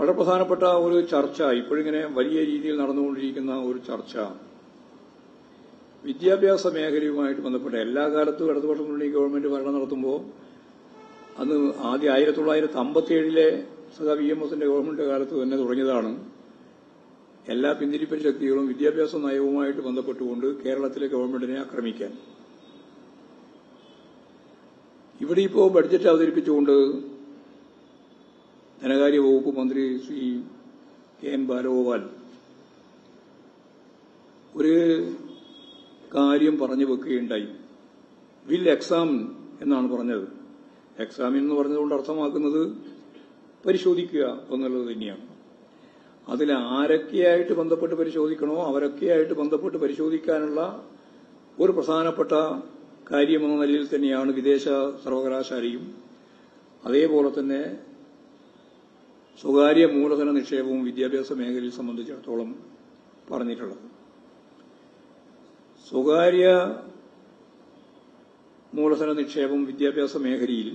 വളരെ പ്രധാനപ്പെട്ട ഒരു ചർച്ച, ഇപ്പോഴിങ്ങനെ വലിയ രീതിയിൽ നടന്നുകൊണ്ടിരിക്കുന്ന ഒരു ചർച്ച, വിദ്യാഭ്യാസ മേഖലയുമായിട്ട് ബന്ധപ്പെട്ട എല്ലാ കാലത്തും ഇടതുപക്ഷ മുന്നണി ഗവൺമെന്റ് ഭരണം നടത്തുമ്പോൾ അന്ന് ആദ്യം 1957 സഖാ VMSന്റെ ഗവൺമെന്റ് കാലത്ത് തന്നെ തുടങ്ങിയതാണ്. എല്ലാ പിന്തിരിപ്പൻ ശക്തികളും വിദ്യാഭ്യാസ നയവുമായിട്ട് ബന്ധപ്പെട്ടുകൊണ്ട് കേരളത്തിലെ ഗവൺമെന്റിനെ ആക്രമിക്കാൻ. ഇവിടെ ഇപ്പോൾ ബഡ്ജറ്റ് അവതരിപ്പിച്ചുകൊണ്ട് ധനകാര്യ വകുപ്പ് മന്ത്രി ശ്രീ KN ബാലഗോപാൽ ഒരു കാര്യം പറഞ്ഞു വെക്കുകയുണ്ടായി. വിൽ എക്സാമിൻ എന്നാണ് പറഞ്ഞത്. എക്സാമിൻ എന്ന് പറഞ്ഞതുകൊണ്ട് അർത്ഥമാക്കുന്നത് പരിശോധിക്കുക എന്നുള്ളത് തന്നെയാണ്. അതിൽ ആരൊക്കെയായിട്ട് ബന്ധപ്പെട്ട് പരിശോധിക്കണോ അവരൊക്കെയായിട്ട് ബന്ധപ്പെട്ട് പരിശോധിക്കാനുള്ള ഒരു പ്രധാനപ്പെട്ട കാര്യമെന്ന നിലയിൽ തന്നെയാണ് വിദേശ സർവകലാശാലയും അതേപോലെ തന്നെ സ്വകാര്യ മൂലധന നിക്ഷേപവും വിദ്യാഭ്യാസ മേഖലയെ സംബന്ധിച്ചിടത്തോളം പറഞ്ഞിട്ടുള്ളത്. സ്വകാര്യ മൂലധന നിക്ഷേപം വിദ്യാഭ്യാസ മേഖലയിൽ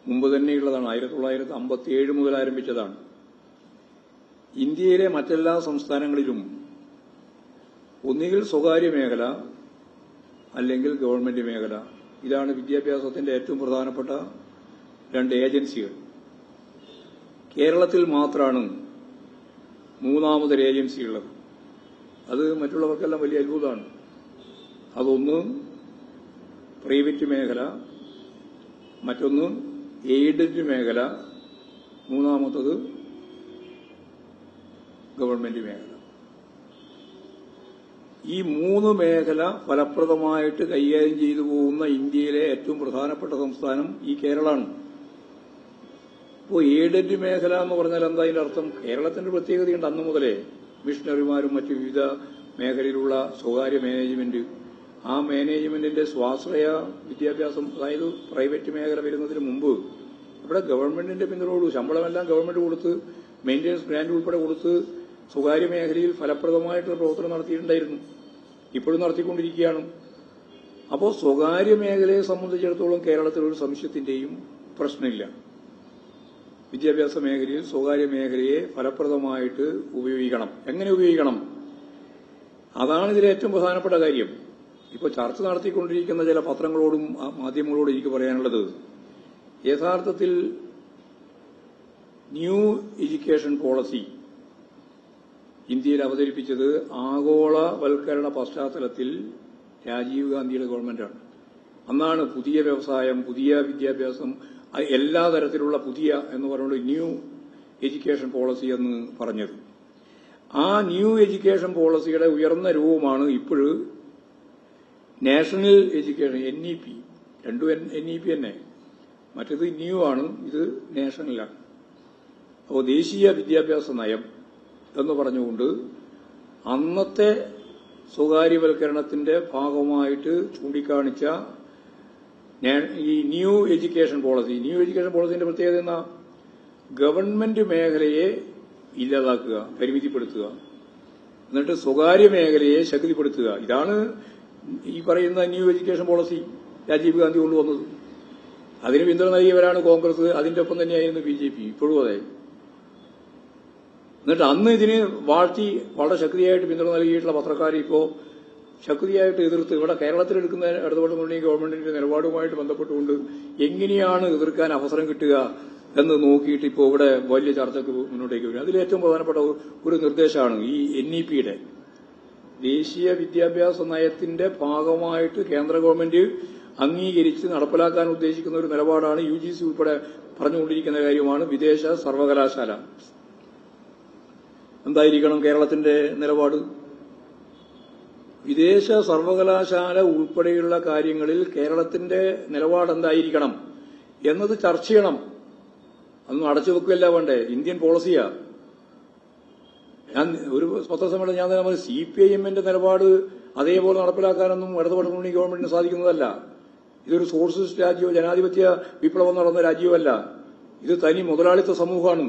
മുമ്പ് തന്നെയുള്ളതാണ്. 1957 മുതൽ ആരംഭിച്ചതാണ്. ഇന്ത്യയിലെ മറ്റെല്ലാ സംസ്ഥാനങ്ങളിലും ഒന്നുകിൽ സ്വകാര്യ മേഖല അല്ലെങ്കിൽ ഗവൺമെന്റ് മേഖല, ഇതാണ് വിദ്യാഭ്യാസത്തിന്റെ ഏറ്റവും പ്രധാനപ്പെട്ട രണ്ട് ഏജൻസികൾ. കേരളത്തിൽ മാത്രമാണ് മൂന്നാമതൊരു ഏജൻസി ഉള്ളത്. അത് മറ്റുള്ളവർക്കെല്ലാം വലിയ അത്ഭുതമാണ്. അതൊന്ന് പ്രൈവറ്റ് മേഖല, മറ്റൊന്ന് എയ്ഡഡ് മേഖല, മൂന്നാമത്തത് ഗവൺമെന്റ് മേഖല. ഈ മൂന്ന് മേഖല ഫലപ്രദമായിട്ട് കൈകാര്യം ചെയ്തു പോകുന്ന ഇന്ത്യയിലെ ഏറ്റവും പ്രധാനപ്പെട്ട സംസ്ഥാനം ഈ കേരളമാണ്. ഇപ്പോൾ എയ്ഡഡ് മേഖല എന്ന് പറഞ്ഞാൽ എന്താ അതിന്റെ അർത്ഥം? കേരളത്തിന്റെ പ്രത്യേകതയുണ്ട്. അന്നു മുതലേ മിഷണറിമാരും മറ്റ് വിവിധ മേഖലയിലുള്ള സ്വകാര്യ മാനേജ്മെന്റ്, ആ മാനേജ്മെന്റിന്റെ സ്വാശ്രയ വിദ്യാഭ്യാസം, അതായത് പ്രൈവറ്റ് മേഖല വരുന്നതിന് മുമ്പ് ഇവിടെ ഗവൺമെന്റിന്റെ പിന്തുണയോട് ശമ്പളമെല്ലാം ഗവൺമെന്റ് കൊടുത്ത് മെയിന്റനൻസ് ഗ്രാന്റ് ഉൾപ്പെടെ കൊടുത്ത് സ്വകാര്യ മേഖലയിൽ ഫലപ്രദമായിട്ടുള്ള പ്രവർത്തനം നടത്തിയിട്ടുണ്ടായിരുന്നു. ഇപ്പോഴും നടത്തിക്കൊണ്ടിരിക്കുകയാണ്. അപ്പോൾ സ്വകാര്യ മേഖലയെ സംബന്ധിച്ചിടത്തോളം കേരളത്തിൽ ഒരു സംശയത്തിന്റെയും പ്രശ്നമില്ല. വിദ്യാഭ്യാസ മേഖലയിൽ സ്വകാര്യ മേഖലയെ ഫലപ്രദമായിട്ട് ഉപയോഗിക്കണം. എങ്ങനെ ഉപയോഗിക്കണം? അതാണ് ഇതിലെ ഏറ്റവും പ്രധാനപ്പെട്ട കാര്യം. ഇപ്പോൾ ചർച്ച നടത്തിക്കൊണ്ടിരിക്കുന്ന ചില പത്രങ്ങളോടും മാധ്യമങ്ങളോടും എനിക്ക് പറയാനുള്ളത്, യഥാർത്ഥത്തിൽ ന്യൂ എഡ്യൂക്കേഷൻ പോളിസി ഇന്ത്യയിൽ അവതരിപ്പിച്ചത് ആഗോളവൽക്കരണ പശ്ചാത്തലത്തിൽ രാജീവ് ഗാന്ധിയുടെ ഗവൺമെന്റാണ്. അന്നാണ് പുതിയ വ്യവസായം, പുതിയ വിദ്യാഭ്യാസം, എല്ലാ തരത്തിലുള്ള പുതിയ എന്ന് പറഞ്ഞുകൊണ്ട് ന്യൂ എഡ്യൂക്കേഷൻ പോളിസി എന്ന് പറഞ്ഞത്. ആ ന്യൂ എഡ്യൂക്കേഷൻ പോളിസിയുടെ ഉയർന്ന രൂപമാണ് ഇപ്പോഴ് നാഷണൽ എഡ്യൂക്കേഷൻ NEP. രണ്ടും NEP തന്നെ. മറ്റേത് ന്യൂ ആണ്, ഇത് നാഷണലാണ്. അപ്പോൾ ദേശീയ വിദ്യാഭ്യാസ നയം എന്ന് പറഞ്ഞുകൊണ്ട് അന്നത്തെ സ്വകാര്യവൽക്കരണത്തിന്റെ ഭാഗമായിട്ട് ചൂണ്ടിക്കാണിച്ച ഈ ന്യൂ എഡ്യൂക്കേഷൻ പോളിസിന്റെ പ്രത്യേകത എന്നാ? ഗവൺമെന്റ് മേഖലയെ ഇല്ലാതാക്കുക, പരിമിതിപ്പെടുത്തുക, എന്നിട്ട് സ്വകാര്യ മേഖലയെ ശക്തിപ്പെടുത്തുക. ഇതാണ് ഈ പറയുന്ന new education policy Rajiv Gandhi കൊണ്ടുവന്നത്. അതിന് പിന്തുണ നൽകിയവരാണ് കോൺഗ്രസ്, അതിന്റെ ഒപ്പം തന്നെയായിരുന്നു BJP, ഇപ്പോഴും അതെ. എന്നിട്ട് അന്ന് ഇതിന് വാഴ്ത്തി വളരെ ശക്തിയായിട്ട് പിന്തുണ നൽകിയിട്ടുള്ള പത്രക്കാർ ഇപ്പോൾ ശക്തിയായിട്ട് എതിർത്ത് ഇവിടെ കേരളത്തിലെടുക്കുന്ന ഇടതുപക്ഷ മുന്നണി ഗവൺമെന്റിന്റെ നിലപാടുമായിട്ട് ബന്ധപ്പെട്ടുകൊണ്ട് എങ്ങനെയാണ് എതിർക്കാൻ അവസരം കിട്ടുക എന്ന് നോക്കിയിട്ട് ഇപ്പോൾ ഇവിടെ വലിയ ചർച്ചയ്ക്ക് മുന്നോട്ടേക്ക് വരും. അതിൽ ഏറ്റവും പ്രധാനപ്പെട്ട ഒരു നിർദ്ദേശമാണ് ഈ NEPയുടെ ദേശീയ വിദ്യാഭ്യാസ നയത്തിന്റെ ഭാഗമായിട്ട് കേന്ദ്ര ഗവൺമെന്റ് അംഗീകരിച്ച് നടപ്പിലാക്കാൻ ഉദ്ദേശിക്കുന്ന ഒരു നിലപാടാണ് UGC ഉൾപ്പെടെ പറഞ്ഞുകൊണ്ടിരിക്കുന്ന കാര്യമാണ് വിദേശ സർവകലാശാല. എന്തായിരിക്കണം കേരളത്തിന്റെ നിലപാട്? വിദേശ സർവകലാശാല ഉൾപ്പെടെയുള്ള കാര്യങ്ങളിൽ കേരളത്തിന്റെ നിലപാട് എന്തായിരിക്കണം എന്നത് ചർച്ച ചെയ്യണം. അതൊന്നും അടച്ചുവെക്കുകയല്ല വേണ്ടേ, ഇന്ത്യൻ പോളിസിയാ. ഞാൻ ഒരു പത്രസമ്മേളനം ഞാൻ തന്നെ CPIMന്റെ നിലപാട് അതേപോലെ നടപ്പിലാക്കാനൊന്നും ഇടതുപക്ഷ മുന്നണി ഗവൺമെന്റിന് സാധിക്കുന്നതല്ല. ഇതൊരു സോഷ്യലിസ്റ്റ് രാജ്യമോ ജനാധിപത്യ വിപ്ലവം നടന്ന രാജ്യമല്ല. ഇത് തനി മുതലാളിത്ത സമൂഹമാണ്.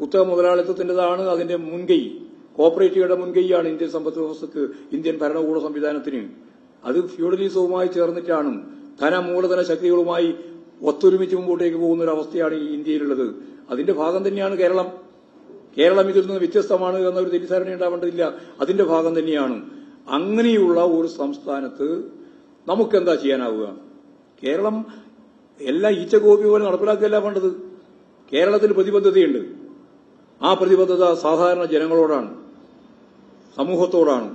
കുത്തക മുതലാളിത്തത്തിന്റേതാണ് അതിന്റെ മുൻകൈ. കോപ്പറേറ്റീവുടെ മുൻകൈയാണ് ഇന്ത്യൻ സമ്പദ് വ്യവസ്ഥക്ക്, ഇന്ത്യൻ ഭരണകൂട സംവിധാനത്തിന്. അത് ഫ്യൂഡലിസവുമായി ചേർന്നിട്ടാണ്, ധനമൂലധന ശക്തികളുമായി ഒത്തൊരുമിച്ച് മുമ്പോട്ടേക്ക് പോകുന്ന ഒരു അവസ്ഥയാണ് ഈ ഇന്ത്യയിലുള്ളത്. അതിന്റെ ഭാഗം തന്നെയാണ് കേരളം. കേരളം ഇതിൽ നിന്ന് വ്യത്യസ്തമാണ് എന്നൊരു തെറ്റിദ്ധാരണ ഉണ്ടാവേണ്ടതില്ല. അതിന്റെ ഭാഗം തന്നെയാണ്. അങ്ങനെയുള്ള ഒരു സംസ്ഥാനത്ത് നമുക്കെന്താ ചെയ്യാനാവുക? കേരളം എല്ലാ ഈച്ചകോപ്പി പോലെ നടപ്പിലാക്കുകയല്ല വേണ്ടത്. കേരളത്തിന് പ്രതിബദ്ധതയുണ്ട്. ആ പ്രതിബദ്ധത സാധാരണ ജനങ്ങളോടാണ്, സമൂഹത്തോടാണ്,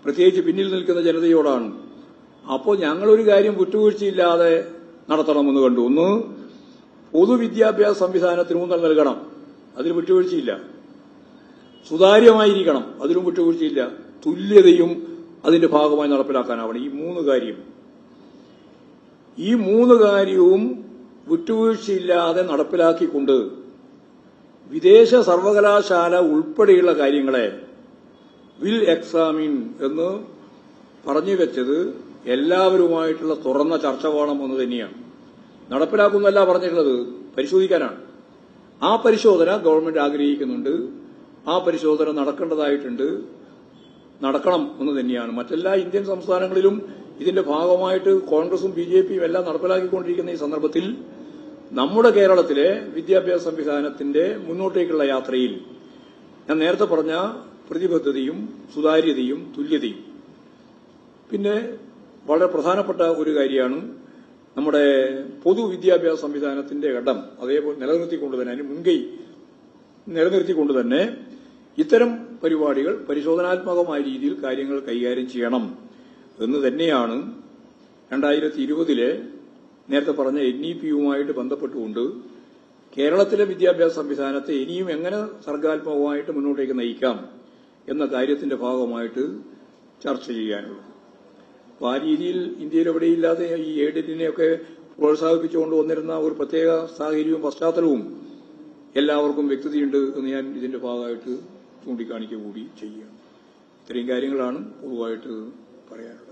പ്രത്യേകിച്ച് പിന്നിൽ നിൽക്കുന്ന ജനതയോടാണ്. അപ്പോൾ ഞങ്ങളൊരു കാര്യം വിട്ടുവീഴ്ചയില്ലാതെ നടത്തണമെന്ന് കണ്ടു. ഒന്ന്, പൊതുവിദ്യാഭ്യാസ സംവിധാനത്തിന് ഊന്നൽ നൽകണം, അതിൽ വിട്ടുവീഴ്ചയില്ല. സുതാര്യമായിരിക്കണം, അതിലും വിട്ടുവീഴ്ചയില്ല. തുല്യതയും അതിന്റെ ഭാഗമായി നടപ്പിലാക്കാനാവണം. ഈ മൂന്ന് കാര്യവും വിട്ടുവീഴ്ചയില്ലാതെ നടപ്പിലാക്കിക്കൊണ്ട് വിദേശ സർവകലാശാല ഉൾപ്പെടെയുള്ള കാര്യങ്ങളെ വിൽ എക്സാമിൻ എന്ന് പറഞ്ഞു വെച്ചത് എല്ലാവരുമായിട്ടുള്ള തുറന്ന ചർച്ച വേണമെന്ന് തന്നെയാണ്. നടപ്പിലാക്കുന്നല്ല പറഞ്ഞിട്ടുള്ളത്, പരിശോധിക്കാനാണ്. ആ പരിശോധന ഗവൺമെന്റ് ആഗ്രഹിക്കുന്നുണ്ട്. ആ പരിശോധന നടക്കേണ്ടതായിട്ടുണ്ട്, നടക്കണം എന്ന് തന്നെയാണ്. മറ്റെല്ലാ ഇന്ത്യൻ സംസ്ഥാനങ്ങളിലും ഇതിന്റെ ഭാഗമായിട്ട് കോൺഗ്രസും ബിജെപിയും എല്ലാം നടപ്പിലാക്കിക്കൊണ്ടിരിക്കുന്ന ഈ സന്ദർഭത്തിൽ നമ്മുടെ കേരളത്തിലെ വിദ്യാഭ്യാസ സംവിധാനത്തിന്റെ മുന്നോട്ടേക്കുള്ള യാത്രയിൽ ഞാൻ നേരത്തെ പറഞ്ഞ പ്രതിബദ്ധതയും സുതാര്യതയും തുല്യതയും, പിന്നെ വളരെ പ്രധാനപ്പെട്ട ഒരു കാര്യമാണ് നമ്മുടെ പൊതുവിദ്യാഭ്യാസ സംവിധാനത്തിന്റെ ഘട്ടം അതേപോലെ നിലനിർത്തിക്കൊണ്ട് തന്നെ, അതിന് മുൻകൈ നിലനിർത്തിക്കൊണ്ട് തന്നെ ഇത്തരം പരിപാടികൾ പരിശോധനാത്മകമായ രീതിയിൽ കാര്യങ്ങൾ കൈകാര്യം ചെയ്യണം എന്ന് തന്നെയാണ് 2020 നേരത്തെ പറഞ്ഞ NEP-യുമായിട്ട് ബന്ധപ്പെട്ടുകൊണ്ട് കേരളത്തിലെ വിദ്യാഭ്യാസ സംവിധാനത്തെ ഇനിയും എങ്ങനെ സർഗാത്മകമായിട്ട് മുന്നോട്ടേക്ക് നയിക്കാം എന്ന കാര്യത്തിന്റെ ഭാഗമായിട്ട് ചർച്ച ചെയ്യാനുള്ളത്. അപ്പോൾ ആ രീതിയിൽ ഇന്ത്യയിൽ എവിടെയില്ലാതെ ഈ എയ്ഡറ്റിനെയൊക്കെ പ്രോത്സാഹിപ്പിച്ചുകൊണ്ട് വന്നിരുന്ന ഒരു പ്രത്യേക സാഹചര്യവും പശ്ചാത്തലവും എല്ലാവർക്കും വ്യക്തതയുണ്ട് എന്ന് ഞാൻ ഇതിന്റെ ഭാഗമായിട്ട് ചൂണ്ടിക്കാണിക്കുക കൂടി ചെയ്യുകയാണ്. ഇത്രയും കാര്യങ്ങളാണ് പൊതുവായിട്ട് പറയാനുള്ളത്.